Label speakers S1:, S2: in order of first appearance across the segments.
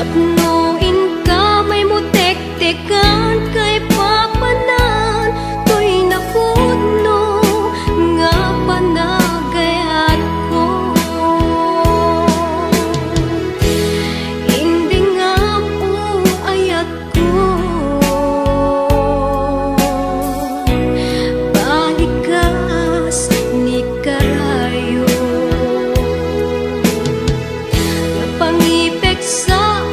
S1: Tapnuin ka may mutek-tekan kay papanan to'y napuno nga panagayat ko. Hindi nga po ayat ko balikas ni karayo. Napangipek sa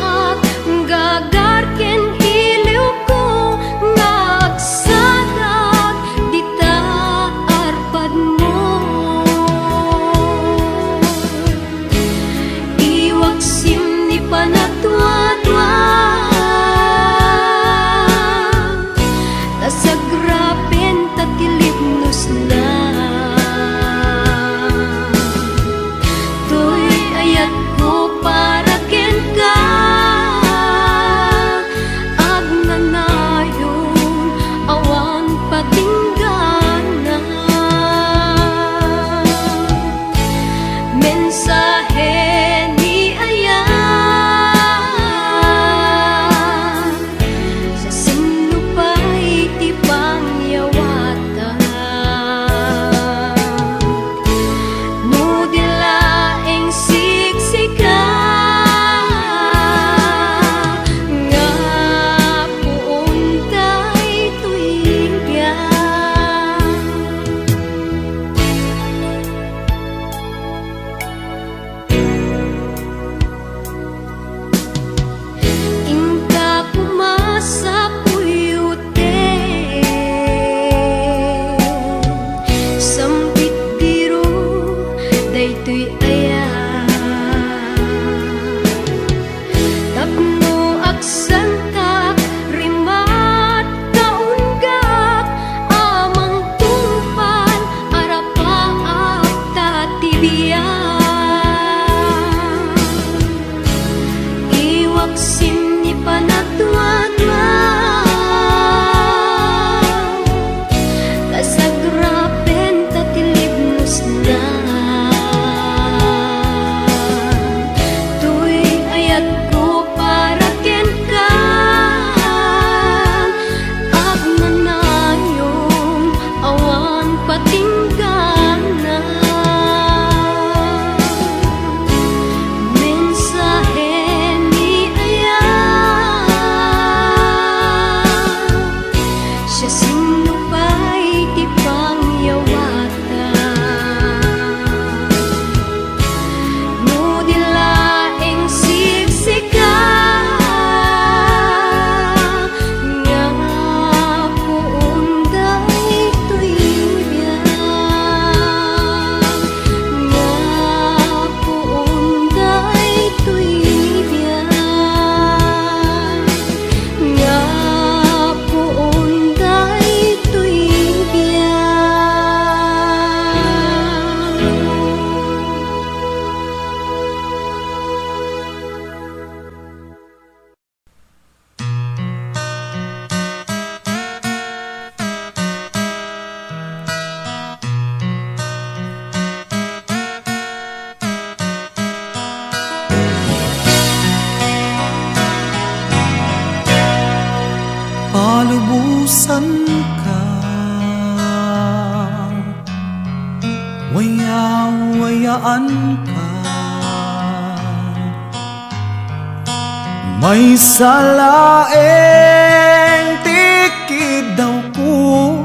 S1: gagarken iliw ko nagsadat dita arpad mo. Iwaksim ni panatwa-twa tasagrapen tatilipnos na to'y ayat ko para ken ka agnanayon awan patinggana. Mensahe ni aya sa sinupay ti pangyawata no dilaeng siksika nga puuntay tuigya. Ingka kumasa puyute sambit biro daytoy aya. Tapno aksanta rimat kaunggap amang tungpal arapaak tatibiya. Iwaksim ni panatwa-twa tasagrapen tatilipnos na to'y ayat ko para ken ka agnanayon awan patinggana. Mensahe ni aya siya sinupay ti pangyawata no dilaeng siksika nga puunday tuigya. Nga puunday tuigya. Nga puunday tuigya.
S2: Palubusan ka, waya-wayaan ka, may salaeng tikid daw ko,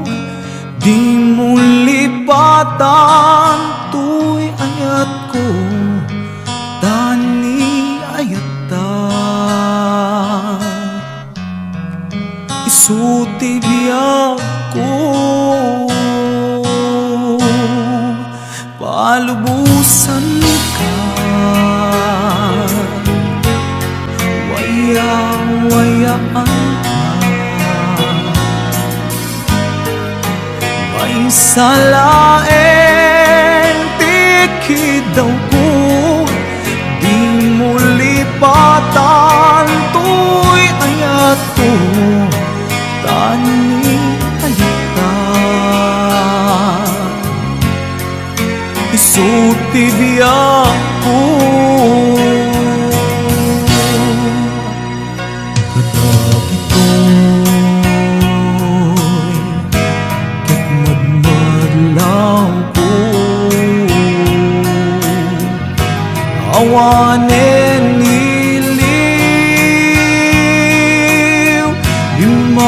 S2: di mo lipatan tuy ayat ko, tani ayat ta. Isuti biyak ko palubusan ka, waya-wayaan ka, may salaeng tikid daw ko, di mo lipatan tuy ayat ko, tani ayata. Isuti biyak ko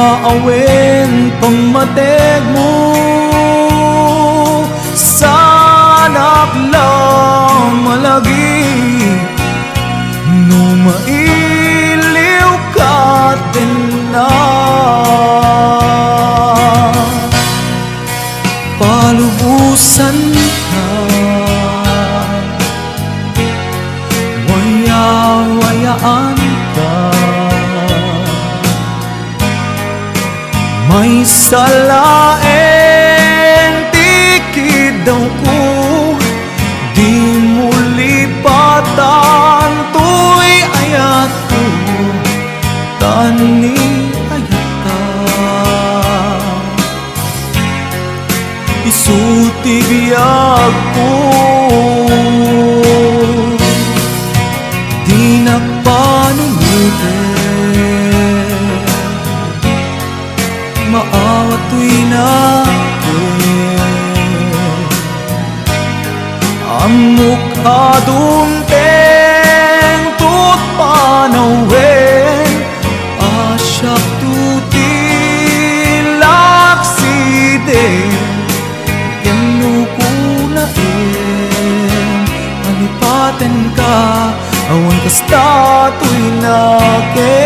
S2: maawen pamatig mo. Sanak lang malagi no mailiw ka din na. Palubusan ka, waya-wayaan ka. May salaeng tikid daw ko, di mo lipatan tuy ayat ko, tani ayat ka. Isuti biyag ko, di nagpanungutin. Maawat tuy natin amok adunteng tut panawin asyak tutilak siden kenukunain alipaten ka awan kasta tuy nakin.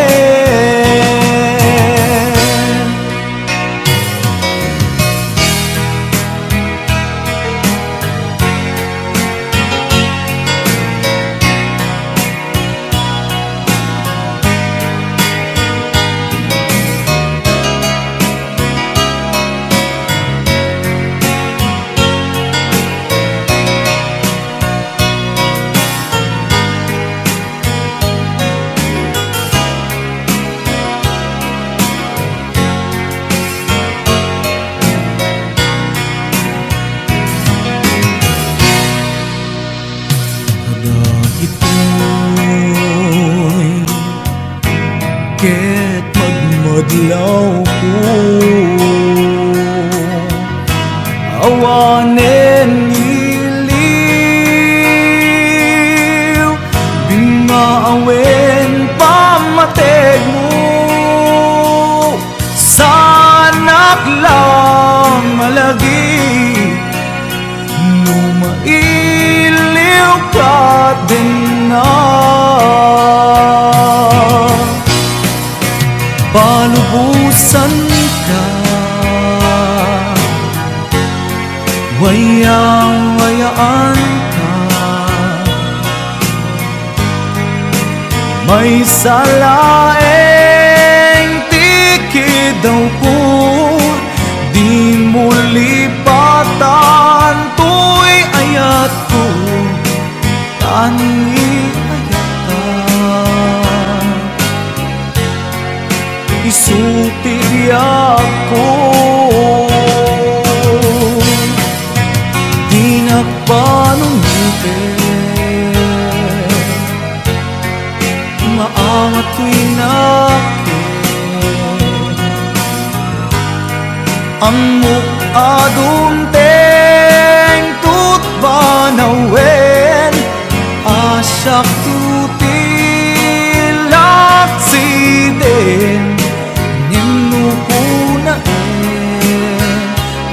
S2: Ket magmadlaw ko awanen iliw bingaawen pamateg mo. Sanak lang malagi no mailiw ka din na. Palubusan ka, wayang-wayaan ka. May salaeng tikid daw ko, di mo lipatan tuy ayat ko, tani isuti ako, di nagpanungutin. Maangat tuy natin amok adunteng tut banawen asyak tutilak siden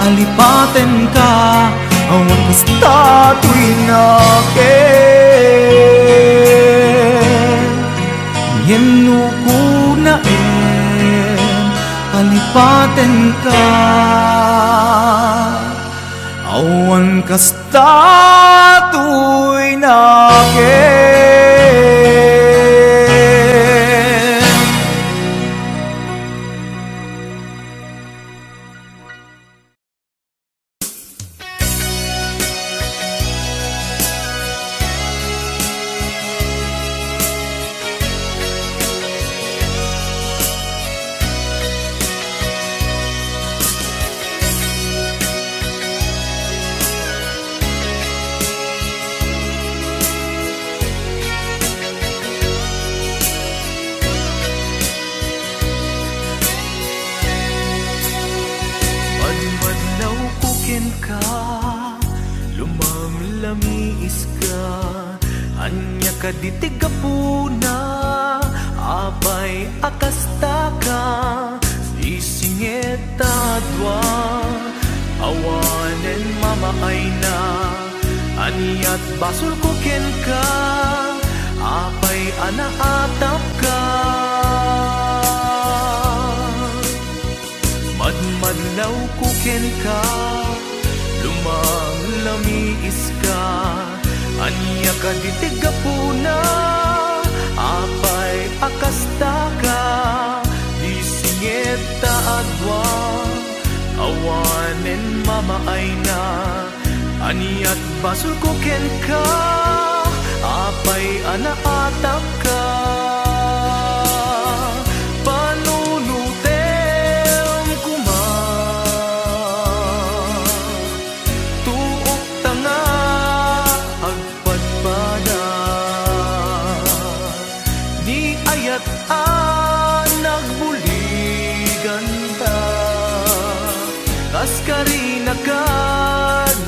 S2: alipaten ka awan kasta tuy nakin. Yenukunain alipaten ka awan kasta tuy nakin. Kaditigapuna apay akastaka di Aniat basol ko ken ka, apay anaatap ka. Madmadlaw ko ken ka, lumang-lamiis ka. Anya ka ditigapuna, apay akasta ka. Di singit taadwa, awanen mamaay na. Aniat basol ko ken ka, apay anaatap ka. Panunutem kuma, tuok tanga agpadpada. Ni ayat nagbuligan ta, kaskarina ka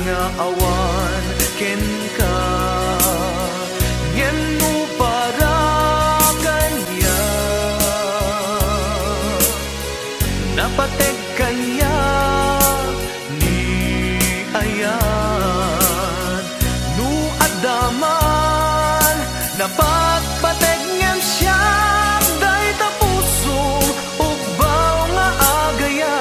S2: nga awan ken ka. Ngeno para kanya, napateg kanya ni ayan. Nu adaman napagpateg ngem siya, day tapusong ugbaw nga agayan.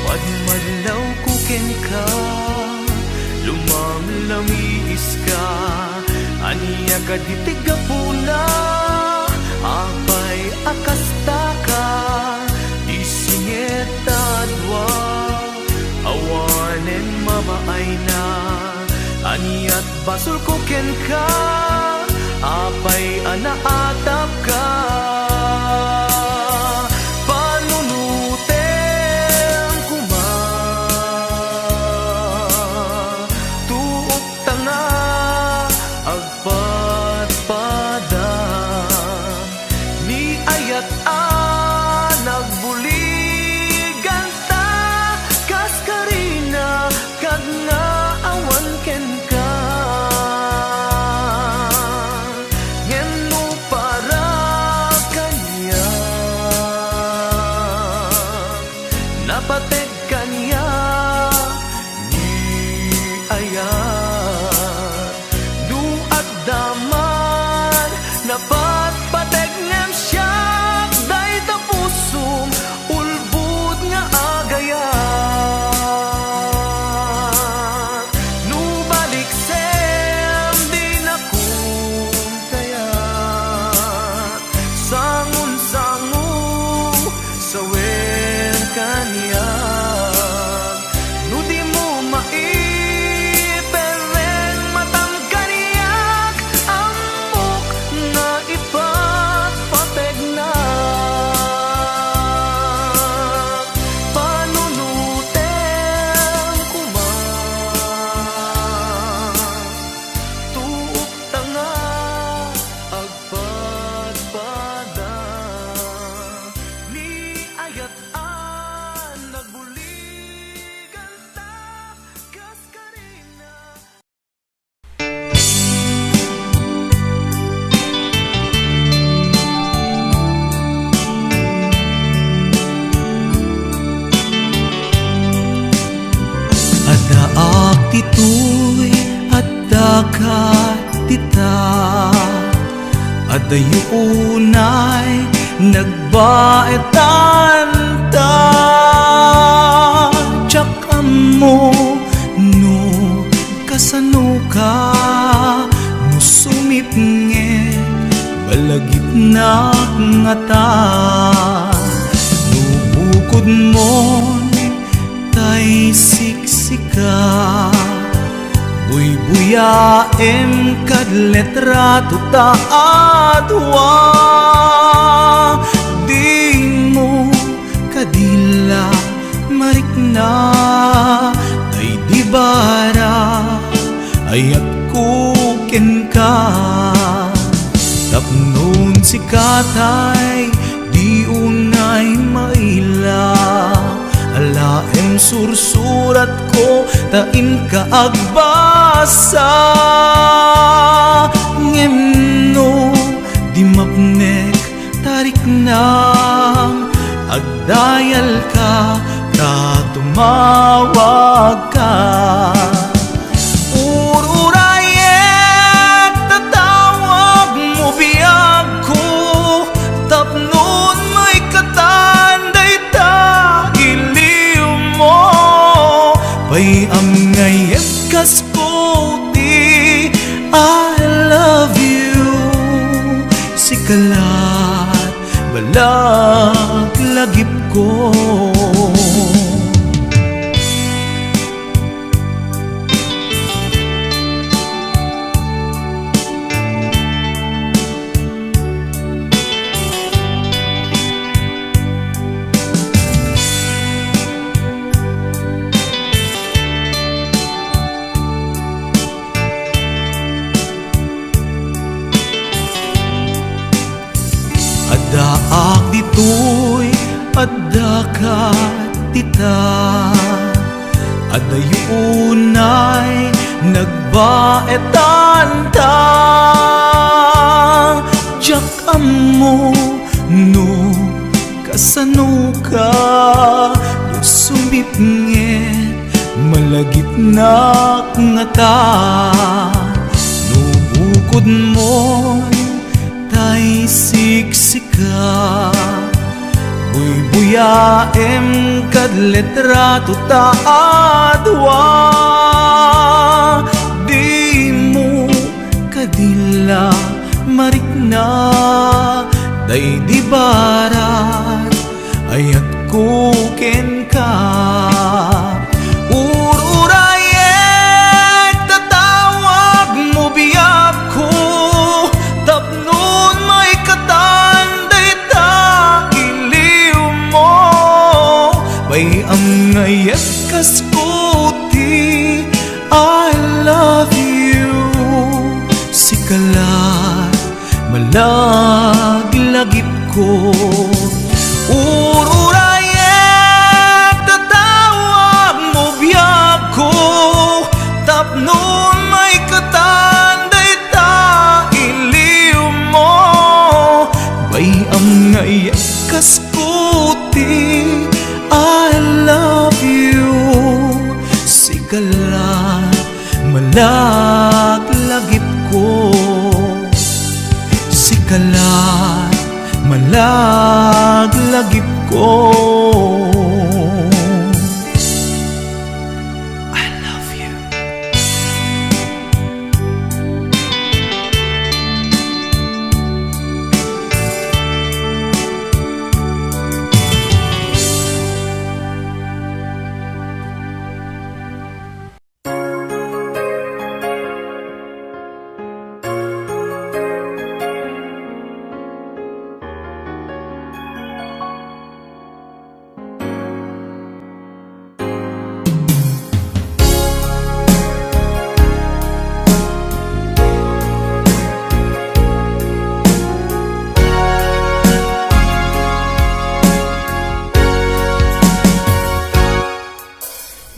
S2: Madmadlaw ko ken ka, lumang-lamiis ka. Aniya ka ditigapuna, apay akasta ka. Di singit taadwa, awanen mamaay na. Aniat basol ko ken ka, apay anaatap ka. Nagbuligan ta, kaskarina kag nga awan ken ka. Ngeno para kanya, napateg kanya ni ayan. Du addaman napatpateg ngem siya, ulbud nga agayan. Nu balik sem di na kaya, sangun-sangu sa wen kanya. Nu di mo maipereng matang kaniyak, amok nga ipatpateg na. Adaak titoy at dakat tita, adayunay nagbaetan ta. Tsak mo no kasano ka, no sumipnge balagit tay siksika buyaem kad letrato ta adwa di mo kadila marikna ay di bara ayat kuken ka tapnon si katay di unay maila alaem sursurat ko tain ka agbasa ngemno di mapnek tarik nam agdayal ka ta tumawag ka ururayet tatawag mo biyag ko tapnon may katanday ta Pay am ngayet kas puti I love you Sikalat balag lagip ko Daak dito'y addakat tita Adayunay nagbaetan ta Diyak amo no kasano ka No sumipnget malagip na nga ta No bukod mo'y tay siksika buyaem kad letrato ta adwa di mo kadila marikna day di barat ayat kuken ka ururayet tatawag mo biyag ko tapnon may katanday ta iliw mo Bay ang ngayet kas puti I love you Sikalat malaglagip ko ururayet tatawag mo biyag ko tapnon may katanday ta Bay am ngayet kas puti I love you Sikalat malaglagip ko Sikalat malaglagip ko I love you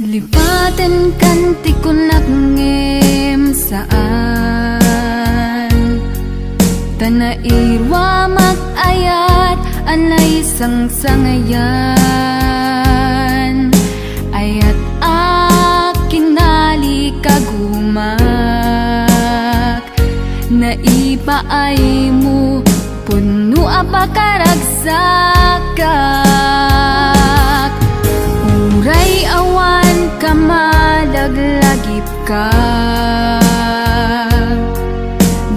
S1: Lipatan kanti ko nagngem saan Tanairwa mag-ayat anay sang-sangayan Ayat akin nalikagumak Naipaay mo puno apakaragsakak Uray awan ka malaglagip ka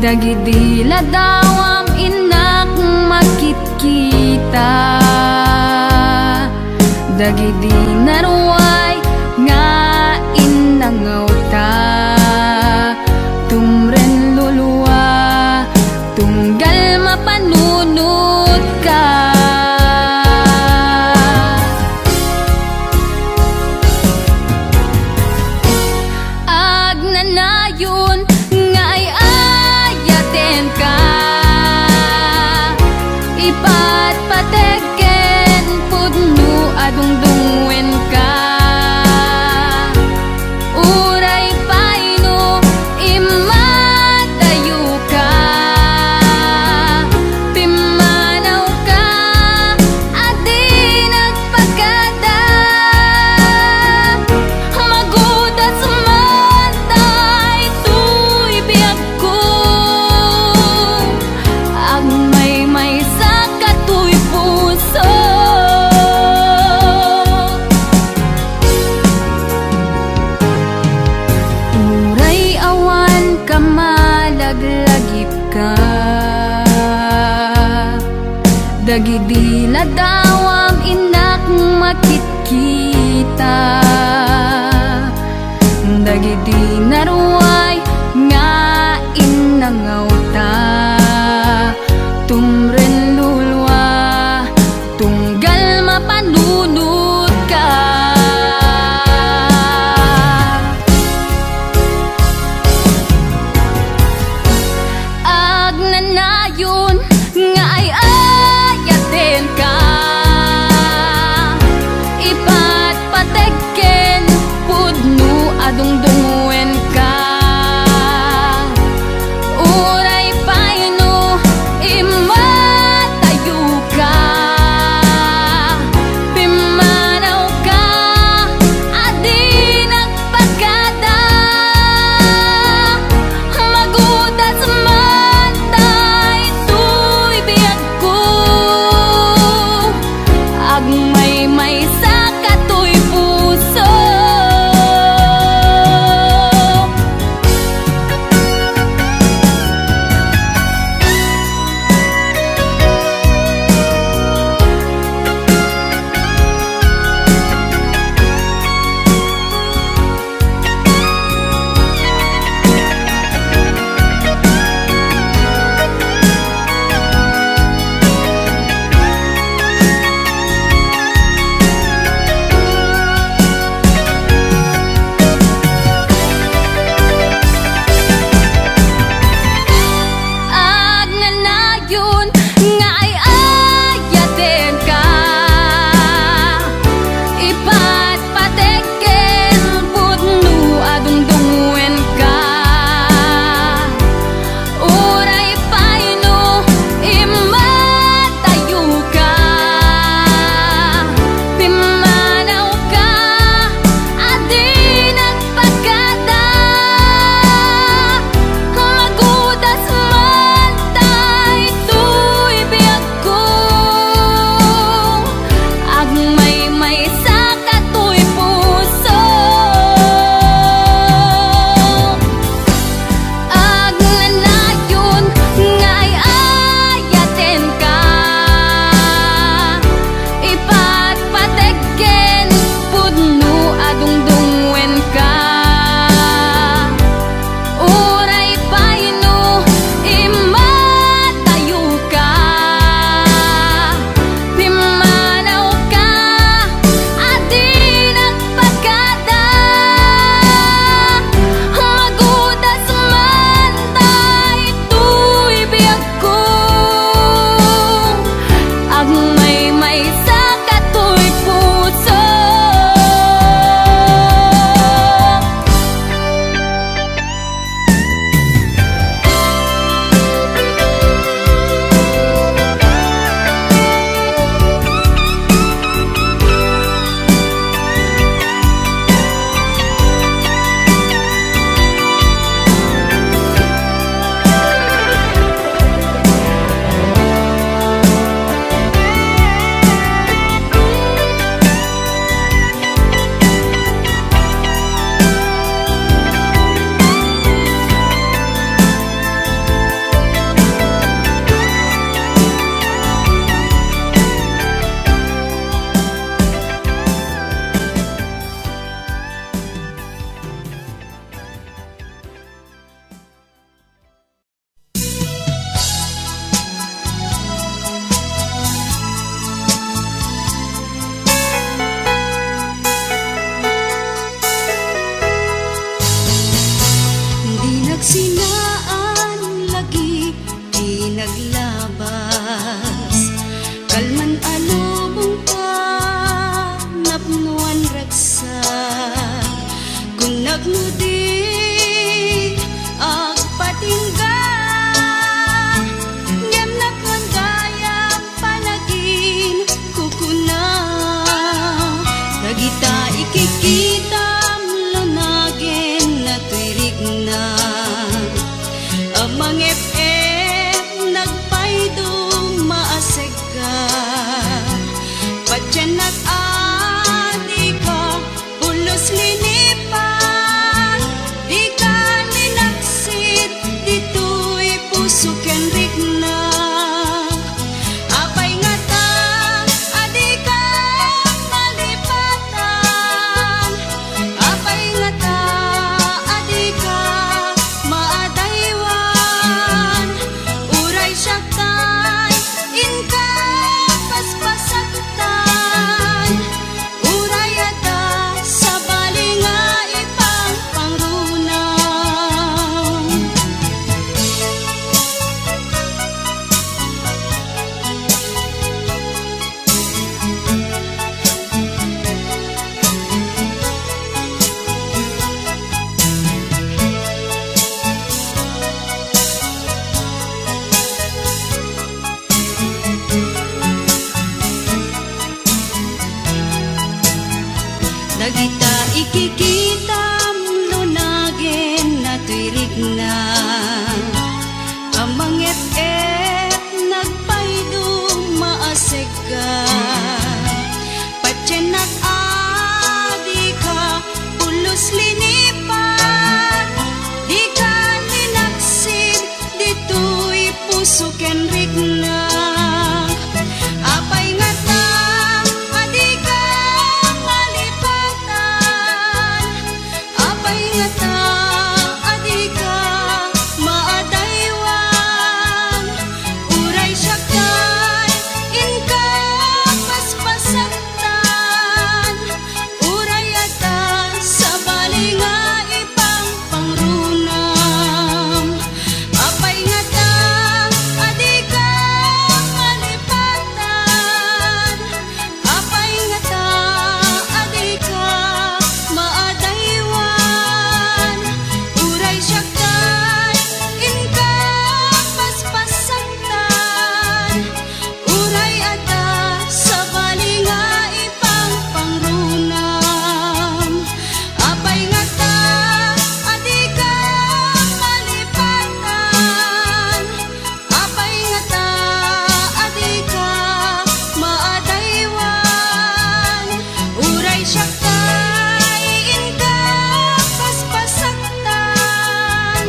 S1: Dagidila dawam inak makit-kita Dagidi naruay nga inangaw ta. Tumren luluwa, tunggal mapanunod ka. Agnanayon nga ay ayaten ka, ipatpateken pudno adungdungwen ka. Uray paino imatayo ka, pimanaw ka adi nagpagada. Magudas man tay tuy biag ko, ang may sa katuy puso. Uray awan ka malaglagip ka, dagidi ladawam inak makitkita. Dagidi naruay nga inangaw ta, tumren lulwa, tunggal mapanunod ka. Agnanayon nga ay ayaten ka, ipatpateken no di agpatingga ngem nakwan kaya panagin kukuna dagita ikikita lunagin na tuirig na amang FF nagpaydo maaseg ka patyan nag-adi ka pulos linipan di ka ninaksit dito'y puso ken rigna apay nga ta adi ka malipatan apay nga ta adi ka maadaywan uray siya kay inka paspasaktan uray ada sa balinga ipang pangrunang dagita ikikita lunagin na tuirig na amang FF nagpaydo maaseg ka patyan nag-adi ka pulos linipan di ka ninaksid dito'y puso ken rigna apay nga ta adi ka malipatan apay nga ta adi ka maadaywan uray siya kay inka paspasaktan uray ata sa balinga ipang pangrunam apay nga ta adi ka malipatan apay nga ta adi ka maadaywan uray siya kay inka paspasaktan uray ata sa balinga ipang pangrunam apay nga ta adi ka malipatan apay nga ta adi ka maadaywan uray siya kay inka paspasaktan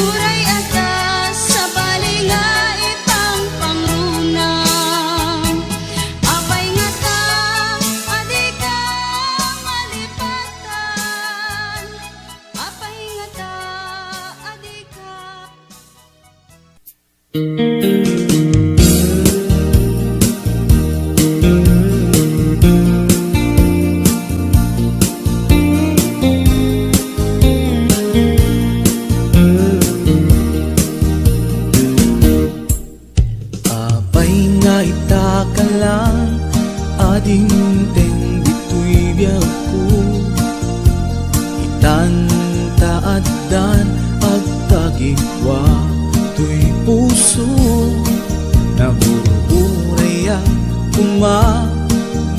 S1: uray ata sa balinga ipang pangrunam apay nga ta adi ka malipatan apay nga ta adi ka
S2: Apay nga itaka lang ading teng dito'y biyag ko itantaadan agtagikwa to'y puso nabuburay kuma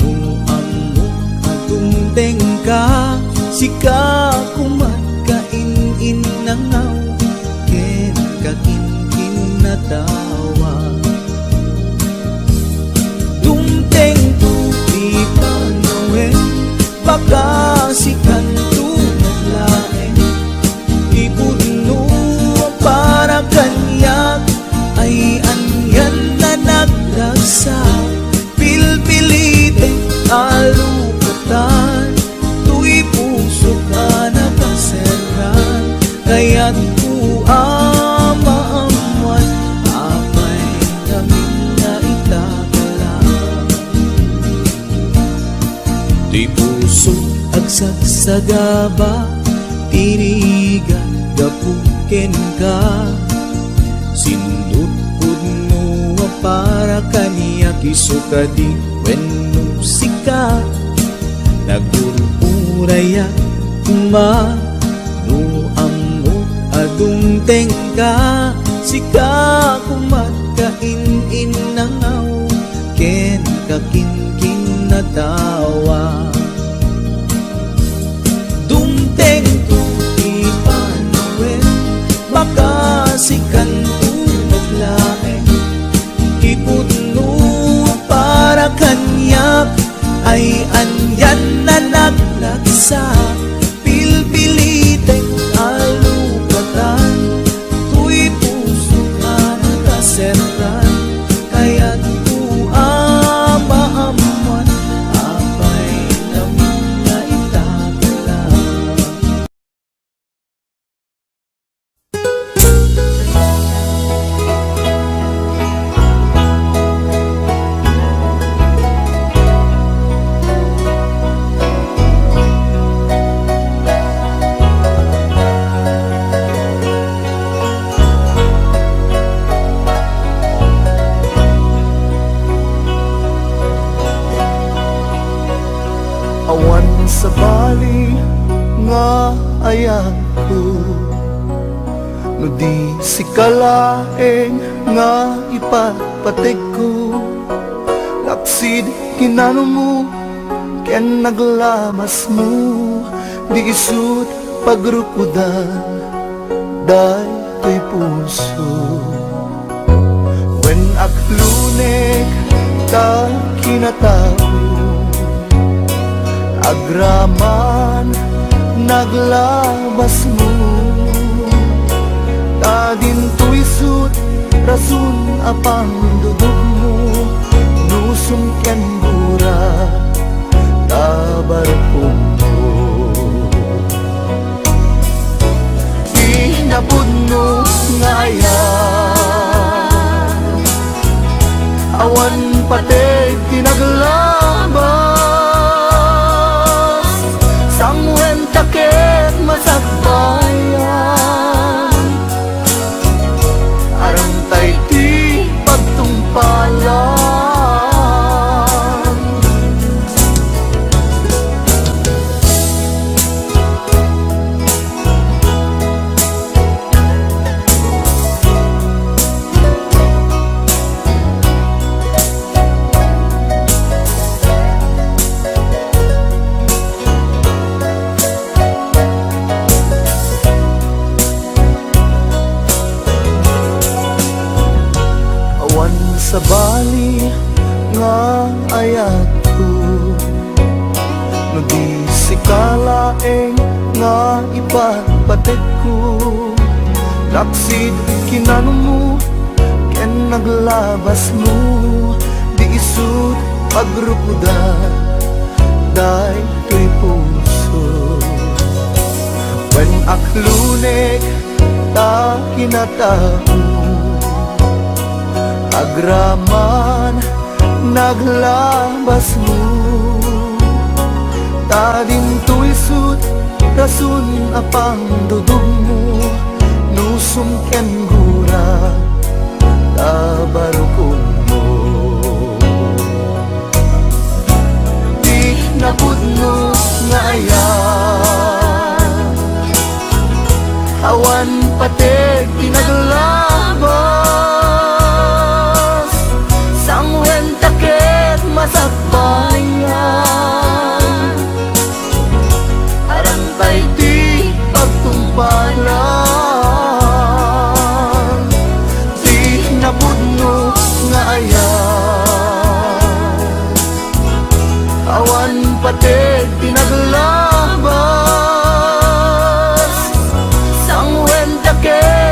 S2: nung amok atungteng ka sika kumat kain nangaw ken kakin natawa tungteng tu di panawen baka sikan tu naglaeng ipuno para kanyak ay anyan na nagdagsa pilpilite alukatan tu'y puso ka na paseran kaya't ku amaamuan apay kami na itakalang tu'y puso agsagsagaba tirigan gapuken ka sindut pudno para kaniya kisukadi wenno sika nagururaya kadungteng ka, sika kumat kain-in nangaw, ken kakin-kin na tawa. Dumteng tu ipanuwen, baka sikan tu naglaeng, iputno para kanyak, ay anyan na naglagsa, pilpilitek alupatan, tuy puso ka nakasertan, kaya't maamuan, apay na mga itatala.
S3: Awan sa bali nga ayang ko, no di si kalaeng nga ipapatig ko. Laksid kinano mo, ken naglamas mo, di isut pagrukudan, day to'y puso. When aklunek ta kinatao, agraman naglabas mo, tadin tuisut rasun apang dudog mo, nusum ken bura tabar mo. Inapod mo nga ayan, awan patay tinaglabas, sangwen taket masagbayan, arang tay ti pagtungpalan. Sa bali nga ayat ko, no di si kalaeng nga ipapatig ko. Laksid kinano mo, ken naglabas mo, di isut pagrukudan, day to'y puso. When aklunek ta kinatao, agraman naglabas mo, tadin tuisut rasun apang dudog mo, nusum ken gura tabarukon mo. Di napud mo nga ayan, awan pateg tinaglabas, sangwen taket masakbayan, arang tay ti pagtumpalan. Di napudno nga ayan, awan pateg tinaglabas, sangwen taket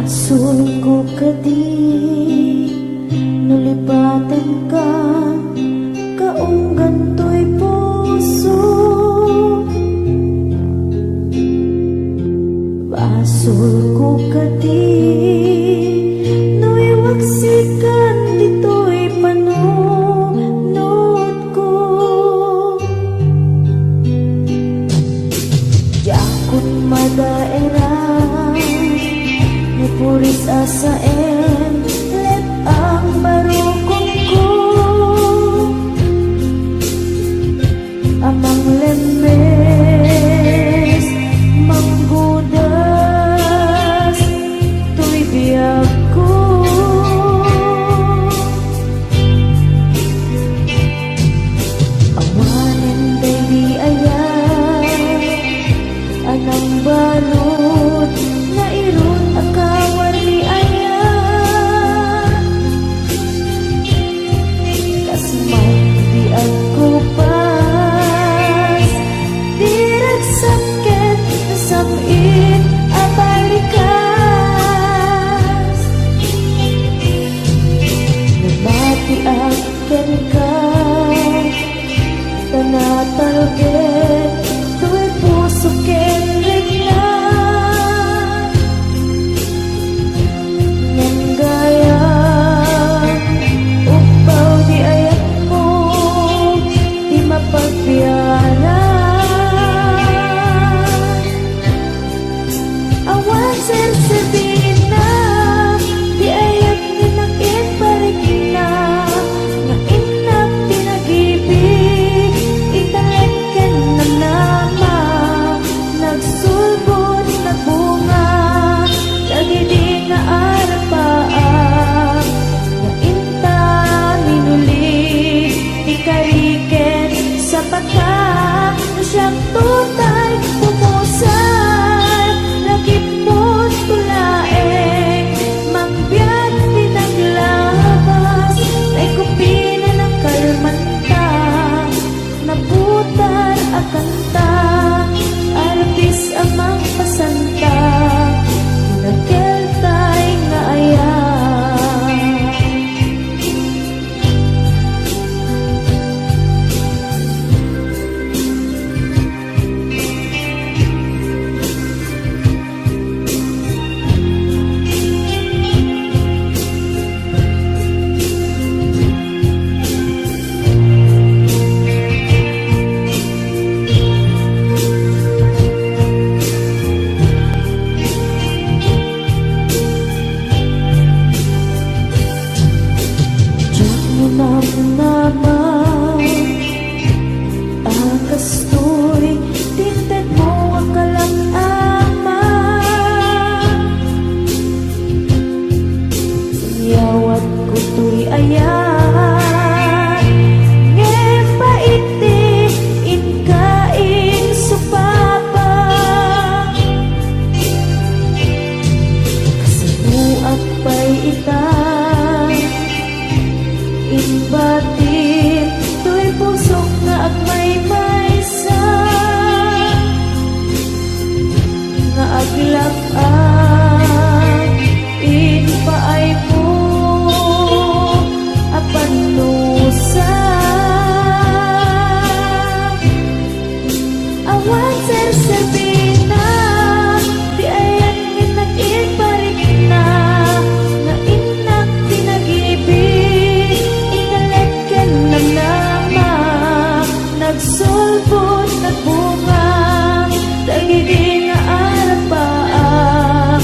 S4: Basul ko kadi nulipatan ka kaunggan to'y puso. Basul ko kadi nuiwaksikan dito'y panunod ko. Yakot madaera puris asaen let ang barukong ko. Amang lemes manggudas tuy biyag ko. Awanin day di ayan anang balot na irun akawar di ayan. Kasmay di ako pas dirag sakit samit abalikas. Nabati akin ka tanatalget tu'y puso kenrig na. Nang gaya upaw di ayat mo di mapagbiyaran. Awan sasabihin na di ayat ni nakiparik na nga inak pinag-ibig italagkan na nama nagsulbot na bunga lagi di nga arapaan nga inta minulig ikariken sa pagka na siyang tutay pumusan lagi mo't tulaeng mangbiyag pinaglabas na ikupina ng kalmanta naputar akanta artis amang pasanta nagkeltay nga ayan. Diyak mo naman akastoy tinted mo ang kalak-ama. Yawat ko to'y ayan ngayon paiti inkain supapa. Kasabuak pa'y ita inbatin to'y pusok nga agmay maysa nga aglak-ang inpaay po apan nusa. Awan sarsabina di ayan nag-iparik na nga inak pinag-ibig italagkan ng nama nagsulbot nagbunga dagiti nga arapaan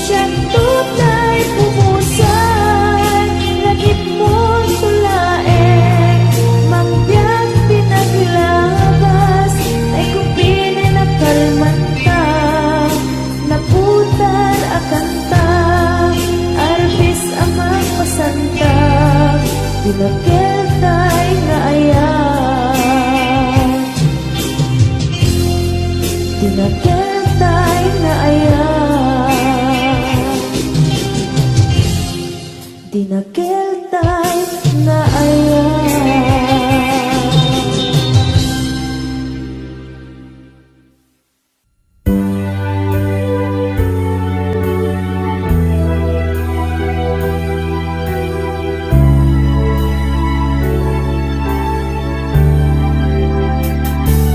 S4: siya tunay pumusan, lagip mo tulaeng, mangbiyak pinaglabas, ay kumpine na kalmanta, naputar akanta, arbis amang pasanta, dinakil tay nga ayan, dinakil tay nga ayan, dinakil tay nga ayan.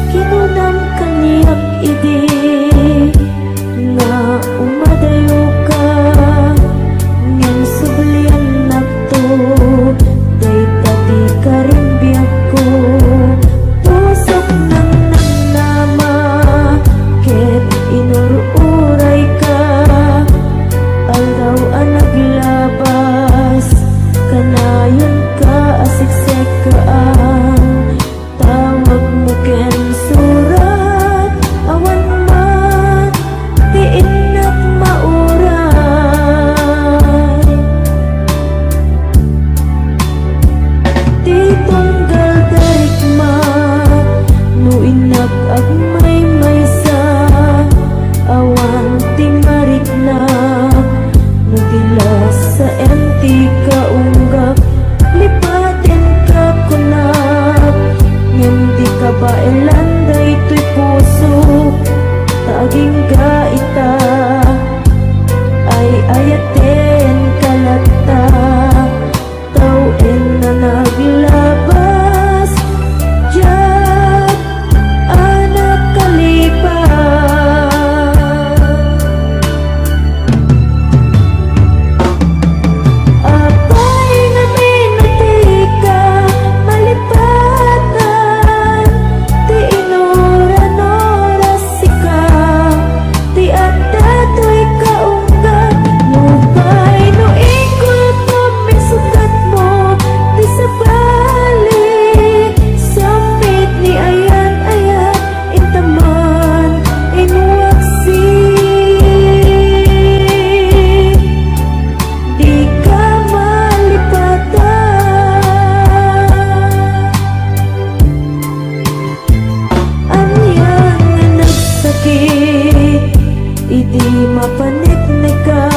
S4: Kinunang kaniyak idi nga umadayo ka, ngem sublian nakto day tadi karimbiyak ko, tusok nang nama ket inururay ka, aldaw ang naglabas kanayon ka asiksek kaan, tawag mo ken surat awan man tiin at mauray, di tunggal darikmat no inak agmay maysa, awan ti mariknak no tilas sa empty kaunggap, lipatin ka kunap, ngem di ka ba elanda ito'y puso, taging gaita ay ayaten kalata, tawin na naglabas diyan anak kalipas, apay nga minati ka malipatan, ti inuran oras sika, ti adato'y kaunggat, lupay no ikot mo misukat mo, ti sabali sampit ni ayan-ayan, intaman inuwaksi, di ka malipatan, anyan nga nagsakit, idi mapanitnik ka,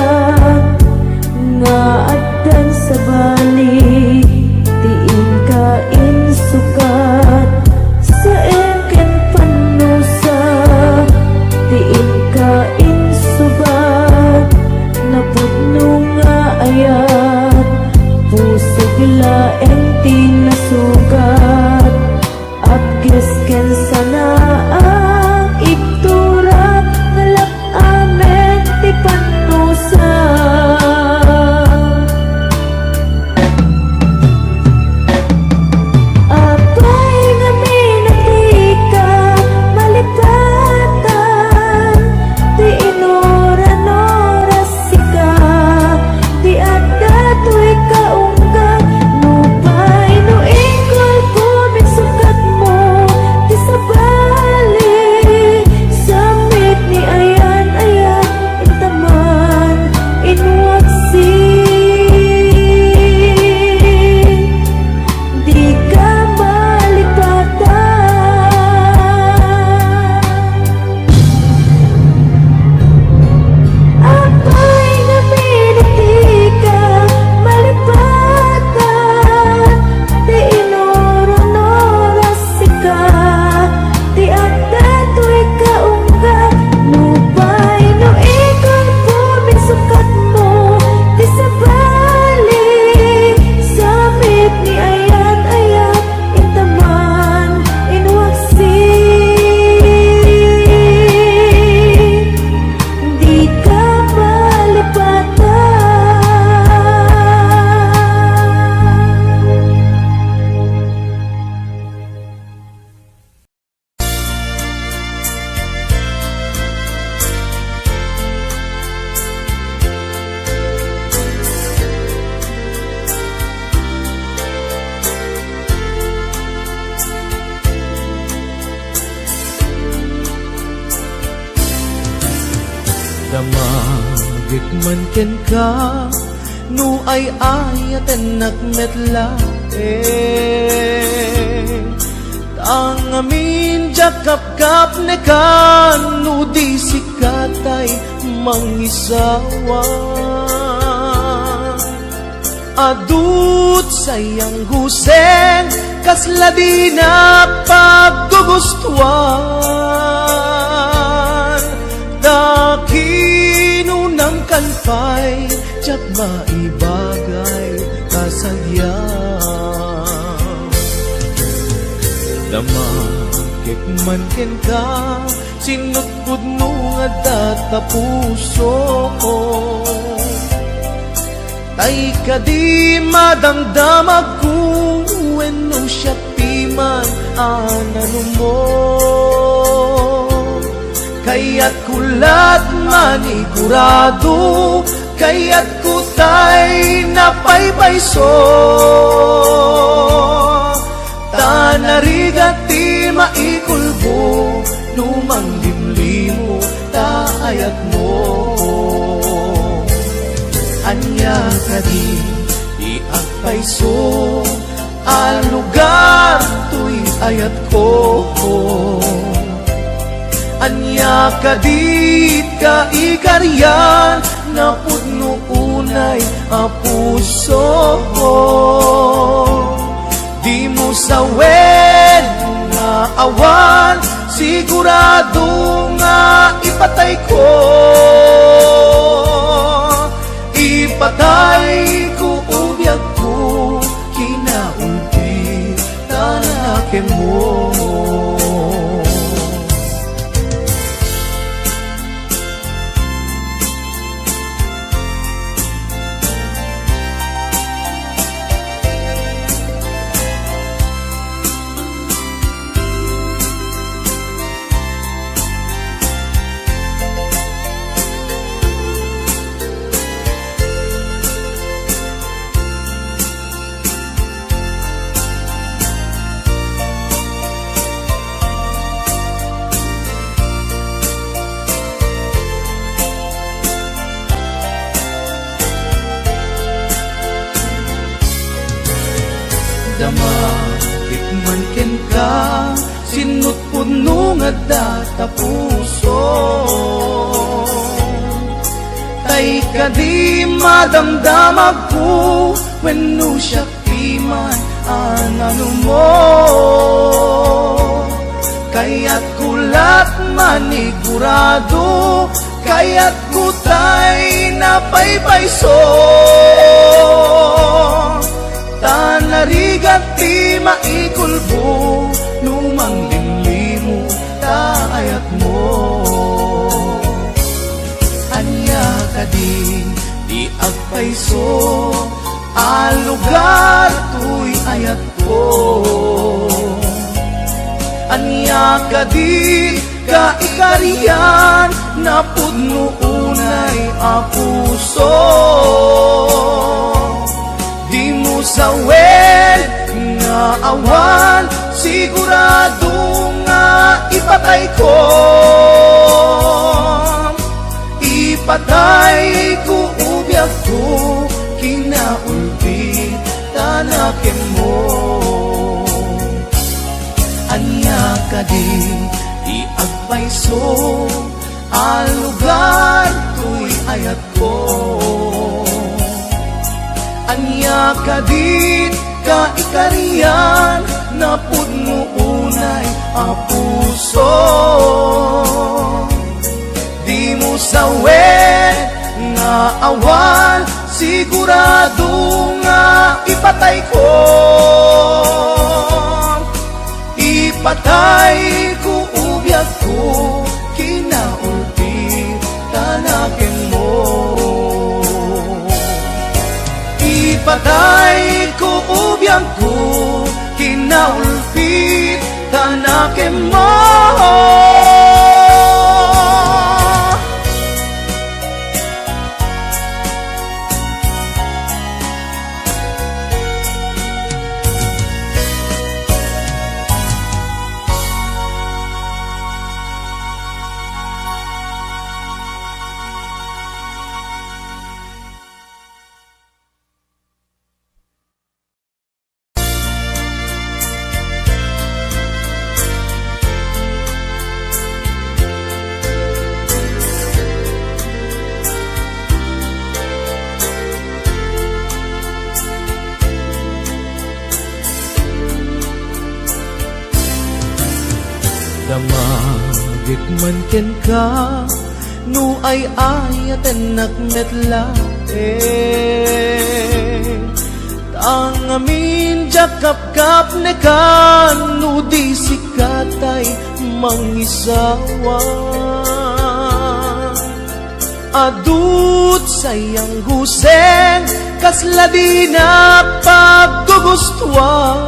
S4: nga addan sa bali, tiin ka insukat, sa eken panusa, tiin ka insubat, napudno nga ayat, puso gilaeng tinasugat, at gisken sana ang iktura, ngalap amen ti panusa,
S2: Wik man ken ka nu ay ayaten nakmetla ang amin jakap kap ne kan nu di sikatay mangisawa adut sayang gusen kasla di na paggugustuhan dakino ng kalpay jak maibagay kasagyan Damakik man ken ka sinutpud no nga data puso tay ka di madamdamag ko wenno siya timan anano mo kaya't kulat manigurado kaya't kutay napaypayso tanarigati maikulbo numang limlimo taayat mo anya kadi iagpayso al lugar tuy ayat ko anya kadit ka ikaryan na pudno unay a puso di mo sawen nga awan sigurado nga ipatay ko ubyak ko kinaulti tanake mo damakit man ken ka sinutpud no nga data puso tay ka di madamdamag ko wenno siya piman anano mo kaya't kulat manigurado kaya't kutay napaypayso tanarigati maikulbo numang limlimo taayat mo anya kadi di agpayso al lugar tuy ayat ko anya kadi ka ikariyan na pudno unay a puso di mo sawen nga awan sigurado nga ipatay ko ubyak ko kinaulti tanaken mo anya kadi di agpayso al lugar tuy ayat ko anya kadit ka ikariyan na pudno unay a puso di mo sawen nga awan sigurado nga ipatay ko ubyak ko kinaulti tanaken mo ipatay ko ubyak ko kinaulti tanaken mo Damagit man ken ka no ay ayaten nakmetla ang amin jakap-kap ne kan no di sikatay mangisawa adut sayang guseng kasla di na paggugustuhan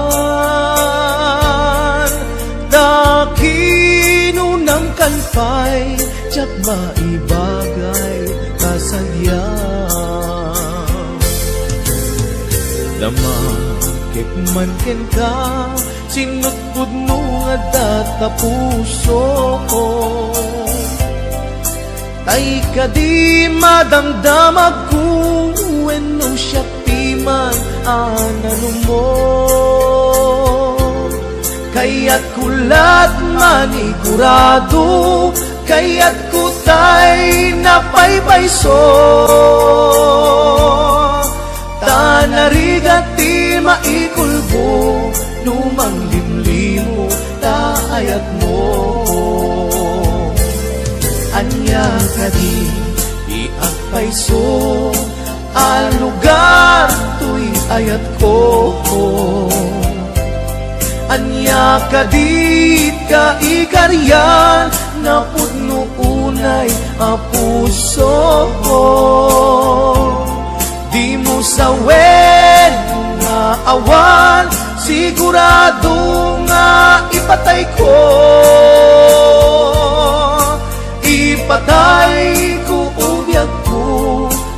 S2: dakinunang kalpay tsak maibagay kasagyang damakik man ken ka sinutpud mo nga data puso ko tay ka di madamdamag ko wenno siya piman anano mo kaya't kulat manigurado kaya't kutay napaypayso tanarigat ti maikulbo numang limlimo taayat mo anya ka di agpayso a lugar tuy ayat ko anya ka di ka ikaryan na pudno unay a puso ko di mo sawen nga awan sigurado nga ipatay ko ipatay ko ubyak ko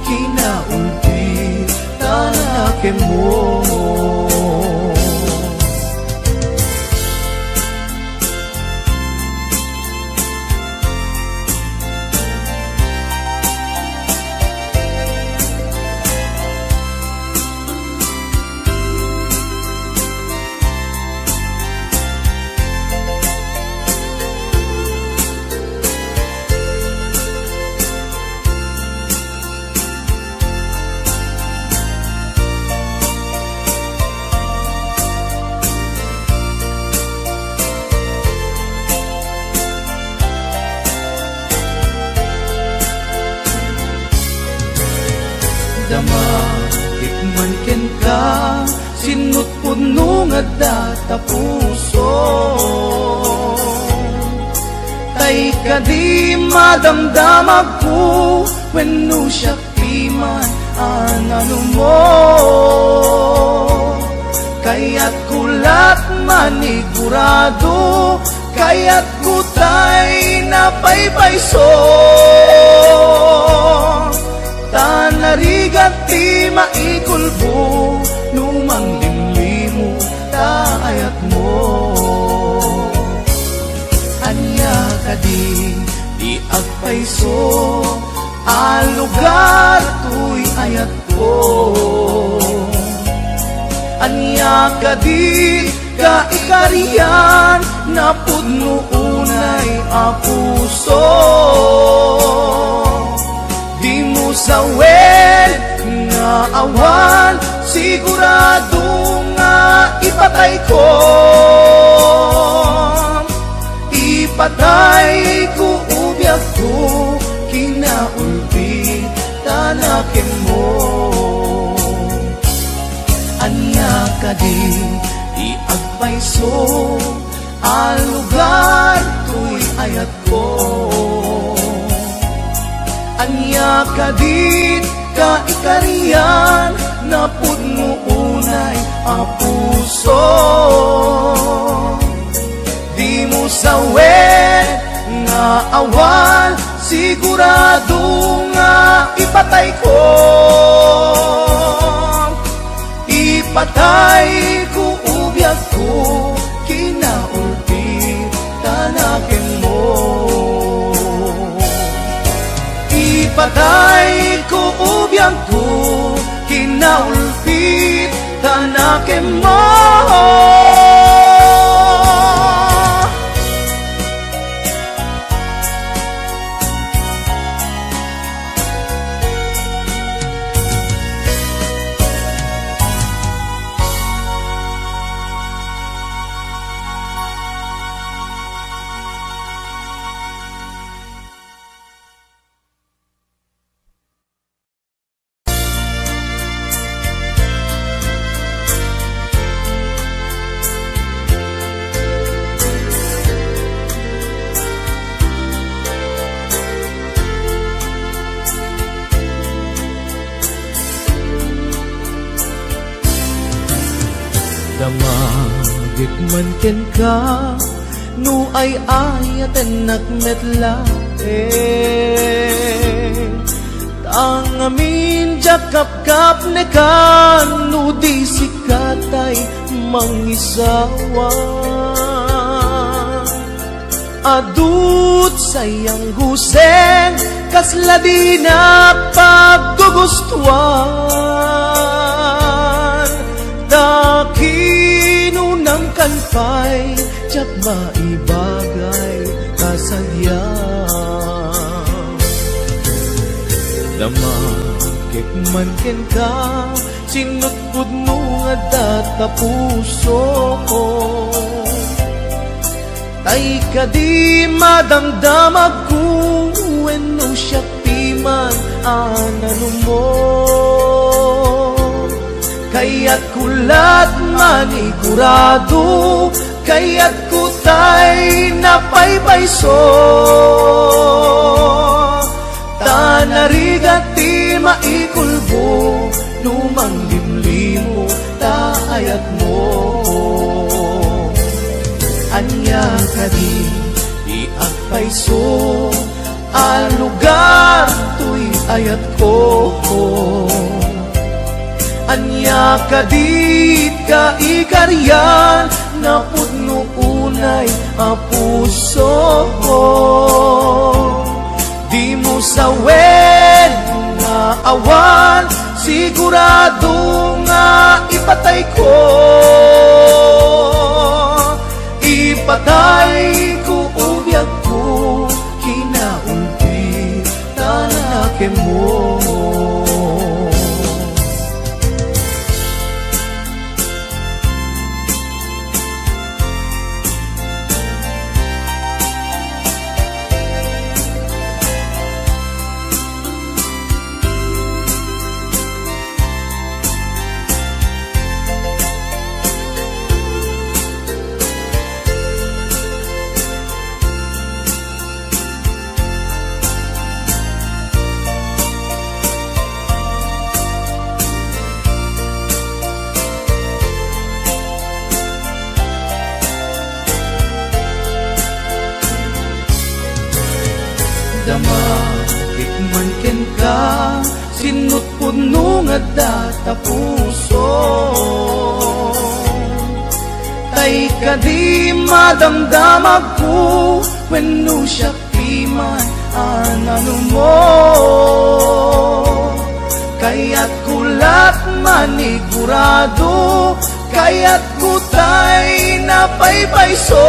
S2: kinaulti tanake mo damakik man ken ka sinutpud no nga data puso tay ka di madamdamag ko wenno siya piman anano mo kaya't kulat manigurado kaya't kutay napaypayso tanarigat ti maikulbo numang limlimo taayat mo anya ka di agpayso a lugar tuy ayat ko anya ka di ka ikariyan na pudno unay a puso di mo sawen nga awan sigurado nga ipatay ko ipatay ko ubyak ko kinaulti tanakin mo anya ka di agpayso a lugar tuy ayat ko anya ka di ka ikariyan na pudno unay a puso di mo sawen nga awan sigurado nga ipatay ko ipatay ko ubyak ko kinaulti tanakin mo ipatay ko ubyak ko kinaulti tanakin mo Damagit man ken ka, no ay ayaten nakmetla ang amin jakap-kap ne kan, no di sikatay mangisawa. Adut sayang guseng, kasla di na paggugustuhan. Takinunang kanpay, tsak maibagay kasagyan. Damakit man ken ka, sinutpud mo nga data puso ko. Tay ka di madamdamag ko, wenno siya piman anano mo. Kaya't kulat manigurado, kaya't kutay napaypayso. Tanarigat ti maikulbo, lumang limlimo taayat mo. Anya ka di agpayso, ang lugar to'y ayat ko. Anya ka di ka ikaryan, na pudno unay a puso ko. Di mo sawen nga awan, sigurado nga ipatay ko. Ipatay ko ubiyag ko, kinaulti tanake mo. Damakit man ken ka, sinutpud no nga data puso. Tay ka di madamdamag ko, wenno siya piman anano mo. Kaya't kulat manigurado, kaya't kutay napaypayso.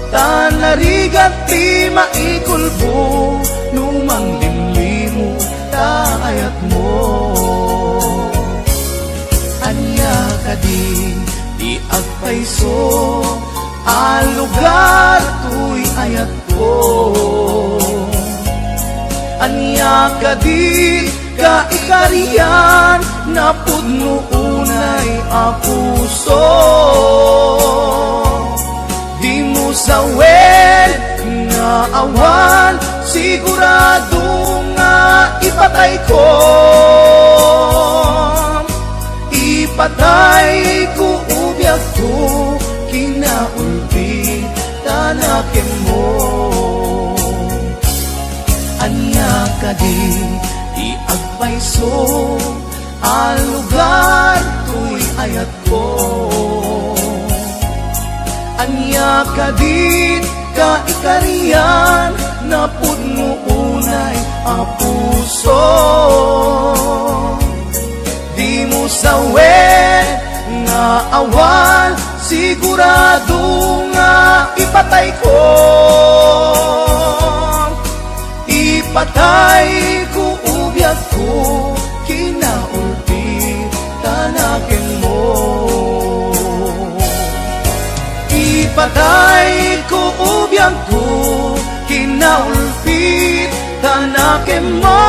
S2: Tanarigat ti maikulbo, lumang limlimo taayat mo. Anya ka di agpayso, ang lugar to'y ayat ko. Anya ka di ka ikariyan, na pudno unay a puso. Di mo sawen nga awan, sigurado nga ipatay ko. Ipatay ko ubiyag ko, kinaulti tanake mo. Anya ka di agpayso, ang lugar to'y ayat ko. Anya ka di ka ikariyan, na pudno unay a puso. Di mo sawen nga awan, sigurado nga ipatay ko. Ipatay ko ubiyag ko, kinaulti tanake mo. Ipatay ko ubiyag ko, kinaulpit tanake mo.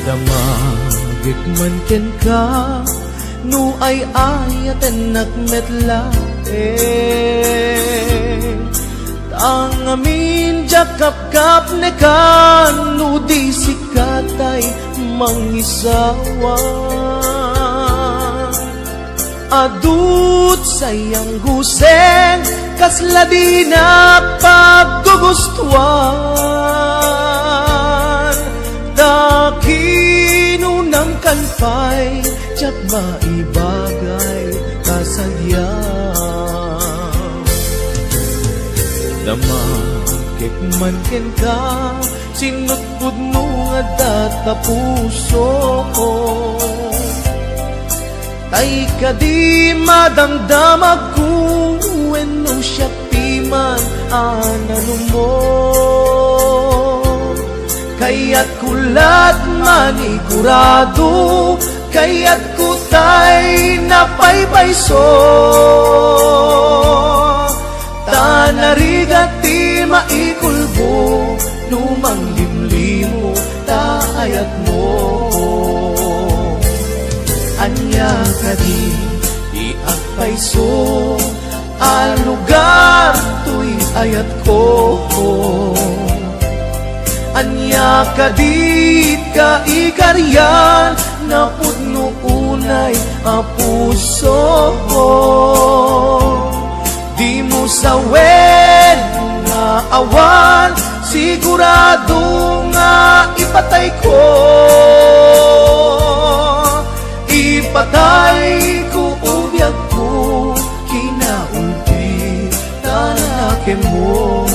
S2: Damagit man ken ka, no ay ayaten nakmetla ang amin jakap kap ne kan, no di sikatay mangisawa. Adut sayang guseng, kasla di na paggugustuhan. Dakinunang kalpay, tsak maibagay kasagyang. Damakik man ken ka, sinutpud mo nga data puso ko. Tay ka di madamdamag ko, wenno siya piman anano mo. Kaya't kulat manigurado, kaya't kutay napaypayso. Tanarigat ti maikulbo, lumang limlimo taayat mo. Anya ka di iagpayso, ang lugar to'y ayat ko. Anya ka di ka ikaryan, na pudno unay a puso ko. Di mo sawen nga awan, sigurado nga ipatay ko. Ipatay ko ubiyag ko, kinaulti tanake mo.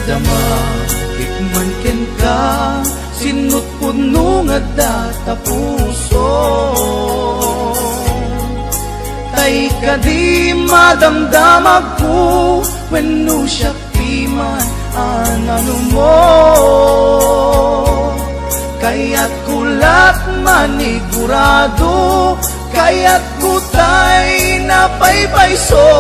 S2: Damakik man ken ka, sinutpud no nga data puso. Tay ka di madamdamag ko, wenno siya piman anano mo. Kaya't kulat manigurado, kaya't kutay napaypayso.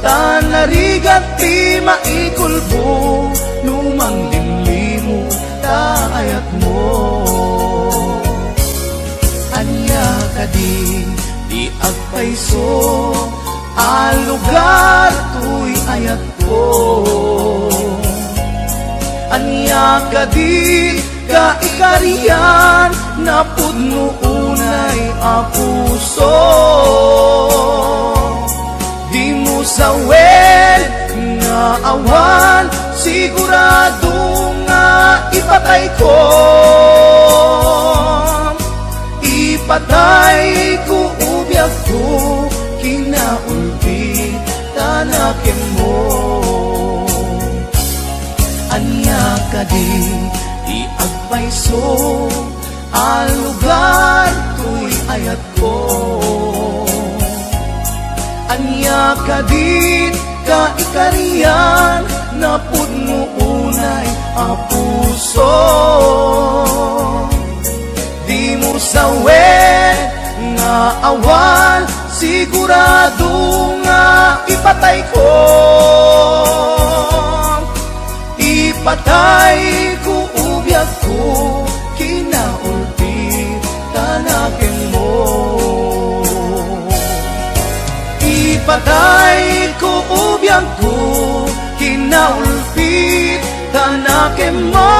S2: Tanarigat ti maikulbo, lumang limlimo taayat mo. Anya ka di agpayso, ang lugar to'y ayat ko. Anya ka di ka ikariyan, na pudno unay a puso. Di mo sawen nga awan, sigurado nga ipatay ko. Ipatay ko ubiyag ko, kinaulti tanakin mo. Anya ka di agpayso, ang lugar to'y ayat ko. Anya ka di ka ikariyan, na pudno unay a puso. Di mo sawen nga awan, sigurado nga ipatay ko. Ipatay ko ubiyag ko, kinaulti tanakin mo. Ipatay ko ubiyag ko, kinaulpit tanakin mo.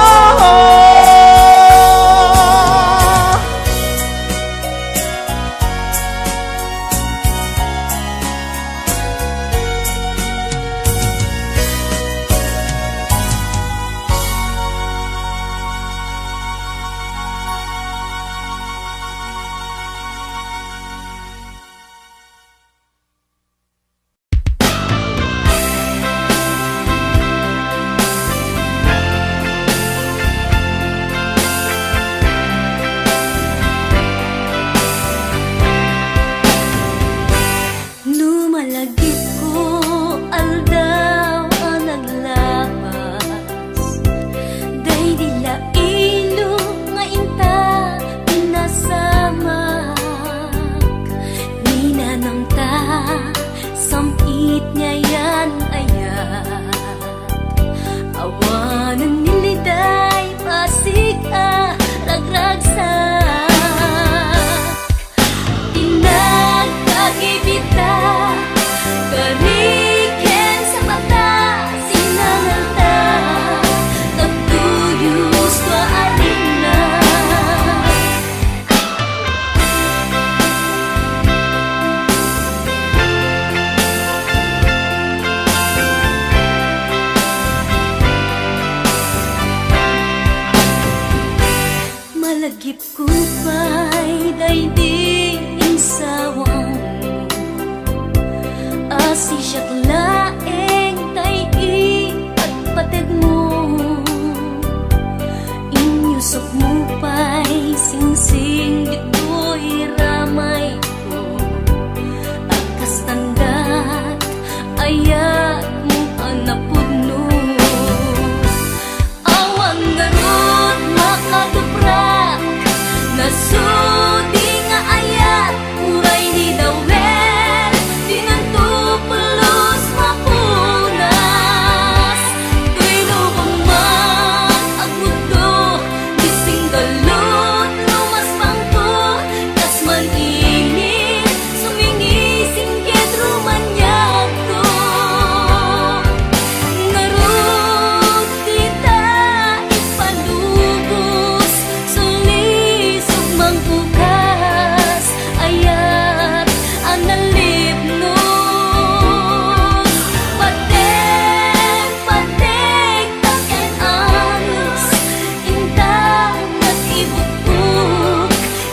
S4: siyak laeng tay ipagpatid mo. Inyusok mo pa'y singsing dito'y ramay ko. Akas tandat ayat mo anapudno. Awang garot makatuprak nasudi nga ayat uray ni dawer dinantupulos mapunas. Tuy lubong man agmudo bising galot lumas bangko kas man init sumingi singgit rumanyag to. Ngarot kita ipalubos sulisog mangbukas ayat analipnos. Patek taken anus intang at ibukbuk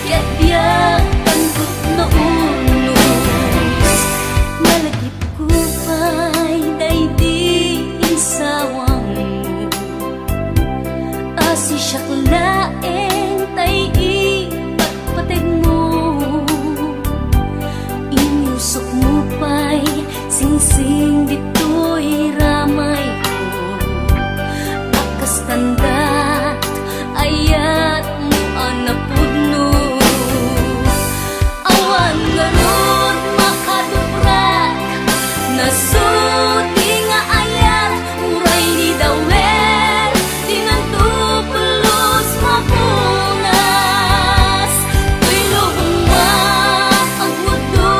S4: yat-yat tangkot na unos. Nalagip ko pa'y daydi insawang mo. Asi siyak laeng tay ipagpatid mo. Inyusok mo pa'y singsing dito'y ramay ko. Akas tandat ayat mo anapudno. Awan garot makaduprak nasudi nga ayat uray ni dawer dinantupulos mapunas. Tuy lubong maagmudo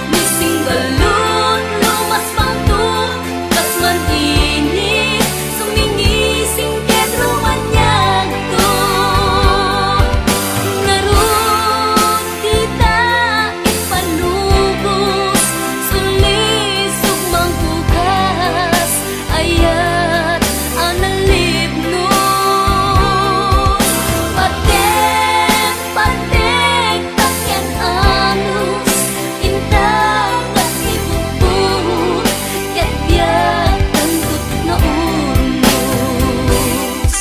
S4: bising galot lumas bangko kas man init sumingi singgit rumanyag to. Ngarot kita ipalubos sulisog mangbukas ayat analipnos. Patek takyan anus intang at ibukbuk yat-yat tangkot na unos.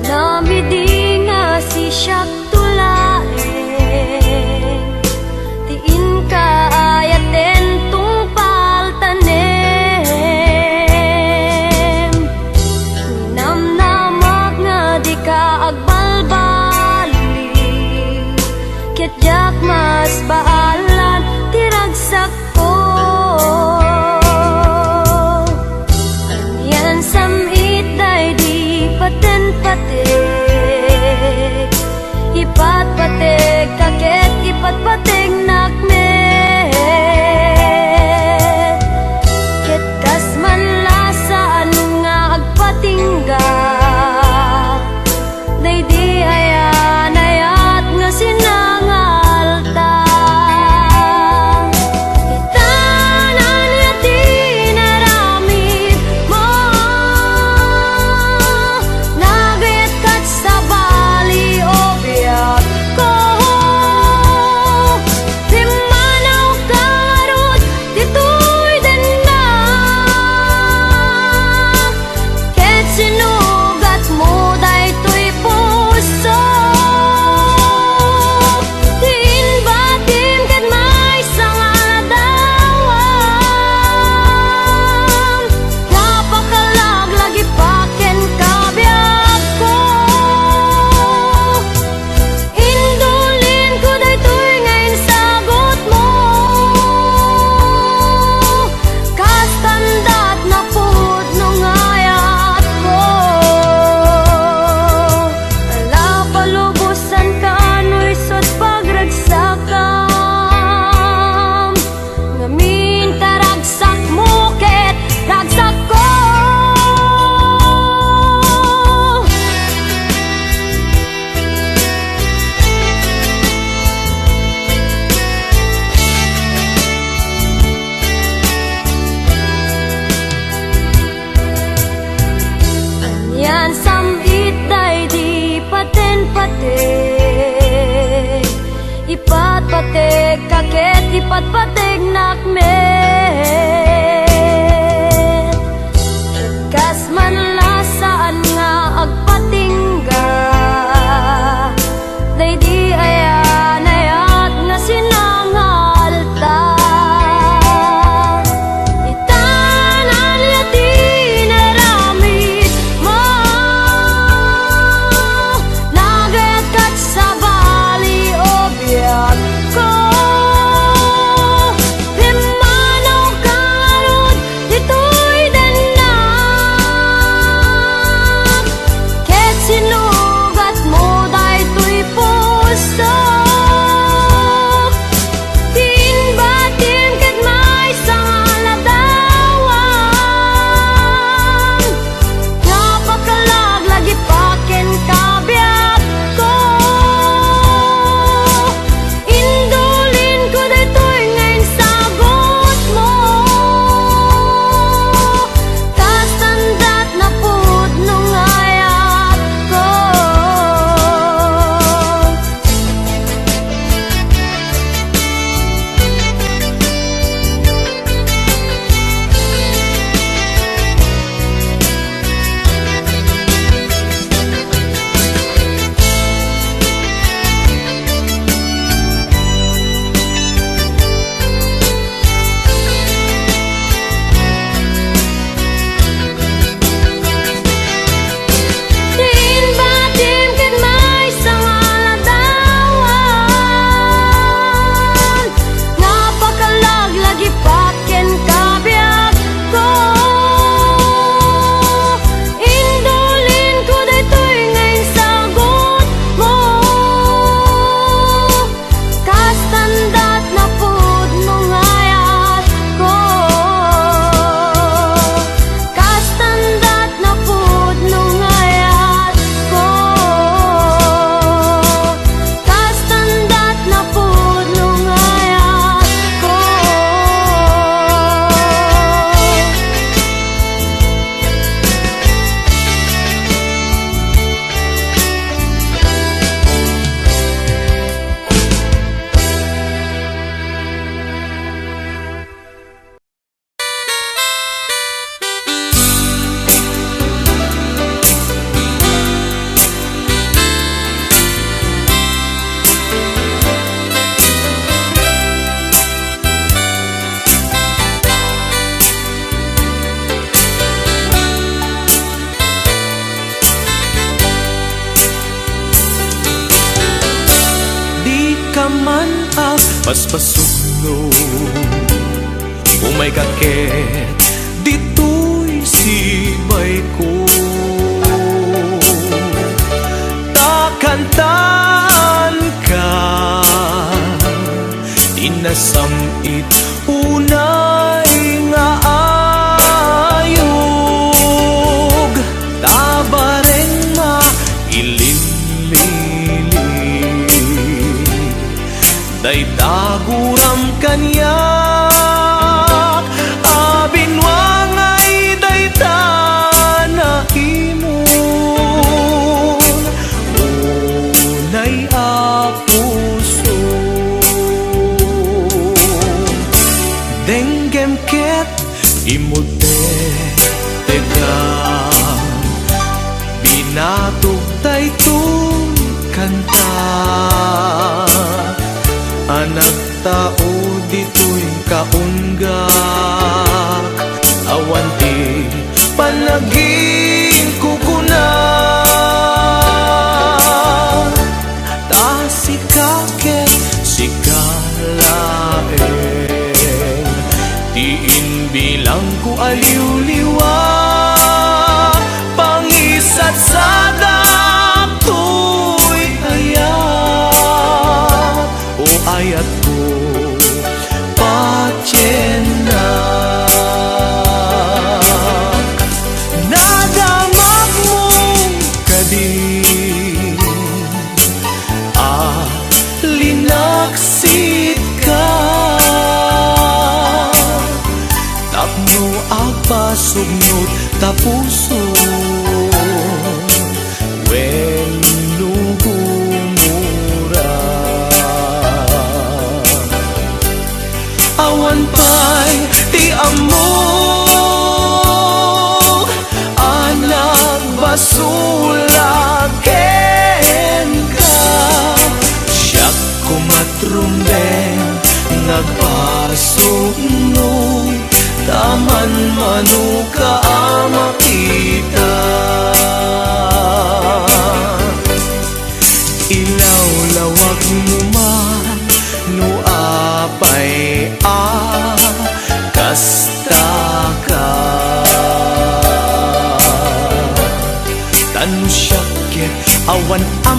S4: Namidi nga si siyak tulaeng tiin ka ayaten tungpal tanem. Namnamag nga di ka agbalbali ket jak mas baalan tiragsak ko. Yan samit day di paten-patek ipatpatek kaket ipatpatek nakmet. Ket kas man lasaan nga agpatingga day di ayan ayat nga sinangalta. patig, ipatpatig kaket ipatpatig nakmet. Kas man lasaan nga agpatingga, daydi ayan ayat nga sinangalta. Itanan yati naramid mo, nagayat kat sa bali o biyak ko. Himanaw karod dito'y danak, ket sinugat mo daytoy puso. Tin batim ket may sangaladawan, nga pagkalaglag ipaken kabiyak ko. Indulin ko daytoy ngayon sagot mo, kastandat na pudnong ayat ko. Tin batim ket may sangaladawan, nga pagkalaglag ipaken kabiyak ko. Indulin ko daytoy ngayon sagot mo, kastandat na pudnong ayat ko. Kastandat na pudnong ayat ko. Kastandat na pudnong ayat ko.
S2: Di ka man ang paspasuno, umay kaket dito'y sibay ko. Takantan ka, inasamit unay nga ayog, tabareng mailimlilig, day taguram kanyak, abinwangay day tanahimon, unay apuso. Denggem ket imute tegang, binatog daytoy kanta, anak tao dito'y kaunggak, awan ti panaging kukuna. Ta sikaket sikalaeng, tiin bilang ko aliw-liwa, pangisat sa daptoy ayat, o ayat ko patyenak. Nadamag mo kadin, linaksit ka, tapno agpasugnot tapuso, when lugo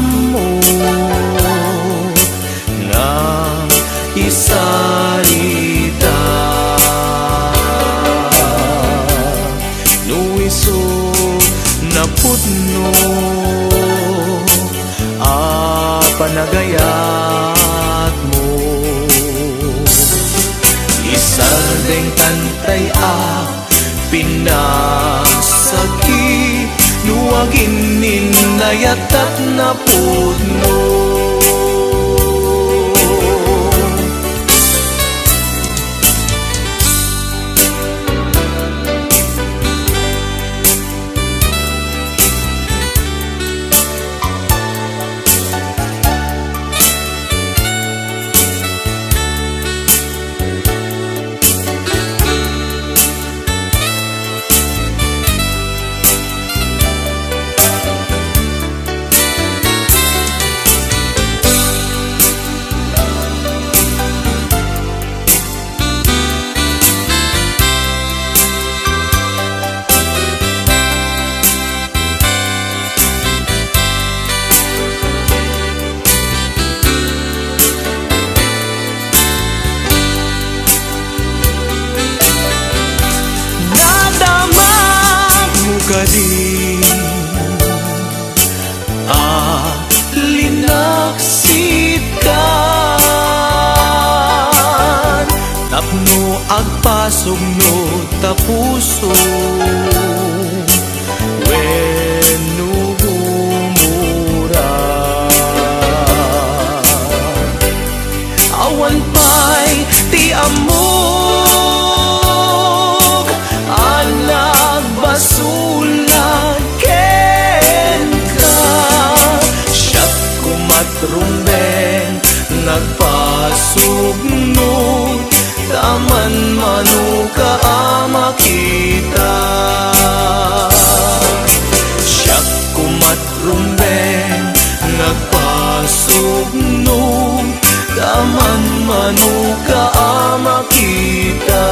S2: amo nga isarita no iso na pudno panagayat mo isardeng tantay pinasagi nuwagin ninayatat na pudno kading linaksikan tapno agpasog no tapuso wenno bumura awan pa'y ti amog anak basulan ken ka siyat kumatrumbeng nagpasugno taman manuka makita siyat kumatrumbeng nagpasugno taman manuka makita